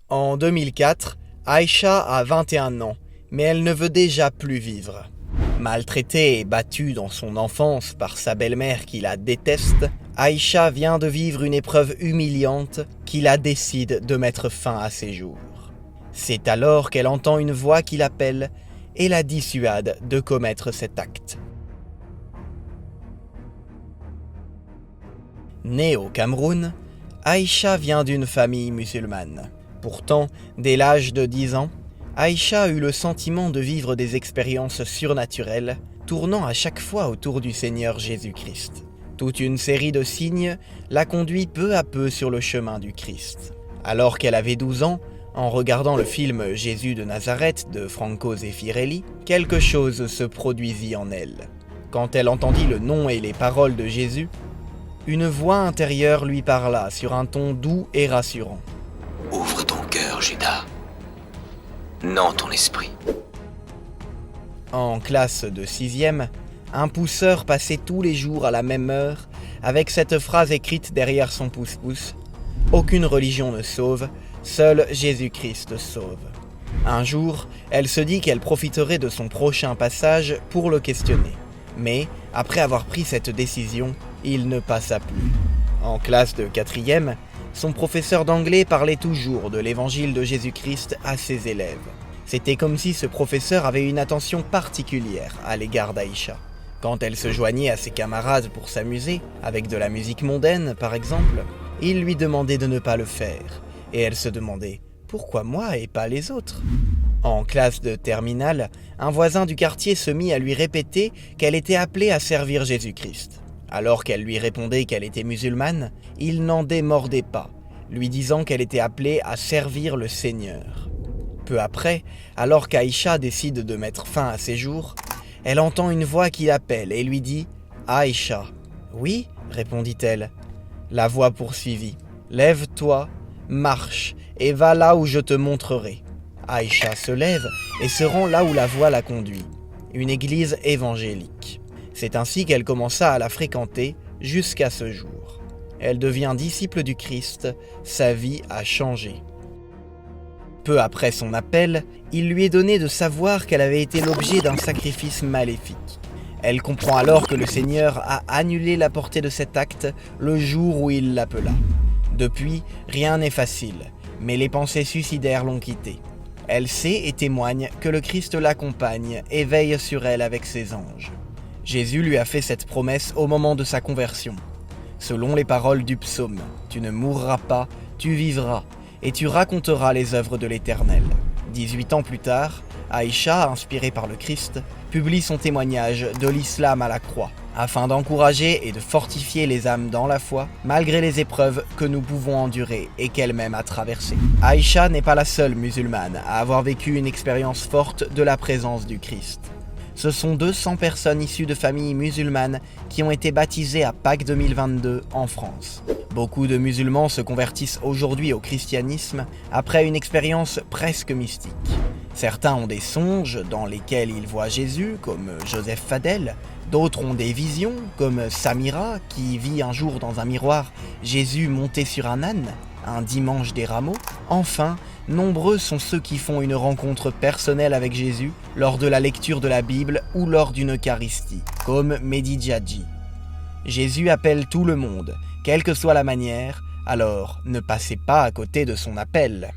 En 2004, Aïcha a 21 ans, mais elle ne veut déjà plus vivre. Maltraitée et battue dans son enfance par sa belle-mère qui la déteste, Aïcha vient de vivre une épreuve humiliante qui la décide de mettre fin à ses jours. C'est alors qu'elle entend une voix qui l'appelle et la dissuade de commettre cet acte. Née au Cameroun, Aïcha vient d'une famille musulmane. Pourtant, dès l'âge de 10 ans, Aïcha a eu le sentiment de vivre des expériences surnaturelles, tournant à chaque fois autour du Seigneur Jésus-Christ. Toute une série de signes la conduit peu à peu sur le chemin du Christ. Alors qu'elle avait 12 ans, en regardant le film Jésus de Nazareth de Franco Zeffirelli, quelque chose se produisit en elle. Quand elle entendit le nom et les paroles de Jésus, une voix intérieure lui parla sur un ton doux et rassurant. « Ouvre ton cœur, Judas. Non ton esprit. » En classe de 6e, un pousseur passait tous les jours à la même heure avec cette phrase écrite derrière son pouce-pouce « Aucune religion ne sauve, seul Jésus-Christ sauve. » Un jour, elle se dit qu'elle profiterait de son prochain passage pour le questionner. Mais, après avoir pris cette décision, il ne passa plus. En classe de 4e, son professeur d'anglais parlait toujours de l'évangile de Jésus-Christ à ses élèves. C'était comme si ce professeur avait une attention particulière à l'égard d'Aïcha. Quand elle se joignait à ses camarades pour s'amuser, avec de la musique mondaine par exemple, il lui demandait de ne pas le faire. Et elle se demandait « Pourquoi moi et pas les autres ?» En classe de terminale, un voisin du quartier se mit à lui répéter qu'elle était appelée à servir Jésus-Christ. Alors qu'elle lui répondait qu'elle était musulmane, il n'en démordait pas, lui disant qu'elle était appelée à servir le Seigneur. Peu après, alors qu'Aïcha décide de mettre fin à ses jours, elle entend une voix qui l'appelle et lui dit « Aïcha ». « Oui », répondit-elle. La voix poursuivit « Lève-toi, marche et va là où je te montrerai. » Aïcha se lève et se rend là où la voix la conduit, une église évangélique. C'est ainsi qu'elle commença à la fréquenter jusqu'à ce jour. Elle devient disciple du Christ, sa vie a changé. Peu après son appel, il lui est donné de savoir qu'elle avait été l'objet d'un sacrifice maléfique. Elle comprend alors que le Seigneur a annulé la portée de cet acte le jour où il l'appela. Depuis, rien n'est facile, mais les pensées suicidaires l'ont quittée. Elle sait et témoigne que le Christ l'accompagne et veille sur elle avec ses anges. Jésus lui a fait cette promesse au moment de sa conversion. Selon les paroles du psaume, « Tu ne mourras pas, tu vivras, et tu raconteras les œuvres de l'Éternel. » 18 ans plus tard, Aïcha, inspirée par le Christ, publie son témoignage de l'islam à la croix, afin d'encourager et de fortifier les âmes dans la foi, malgré les épreuves que nous pouvons endurer et qu'elle-même a traversées. Aïcha n'est pas la seule musulmane à avoir vécu une expérience forte de la présence du Christ. Ce sont 200 personnes issues de familles musulmanes qui ont été baptisées à Pâques 2022 en France. Beaucoup de musulmans se convertissent aujourd'hui au christianisme après une expérience presque mystique. Certains ont des songes dans lesquels ils voient Jésus, comme Joseph Fadel. D'autres ont des visions, comme Samira, qui vit un jour dans un miroir Jésus monté sur un âne, un dimanche des rameaux. Enfin, nombreux sont ceux qui font une rencontre personnelle avec Jésus lors de la lecture de la Bible ou lors d'une Eucharistie, comme Mehdi Djadji. Jésus appelle tout le monde, quelle que soit la manière, alors ne passez pas à côté de son appel.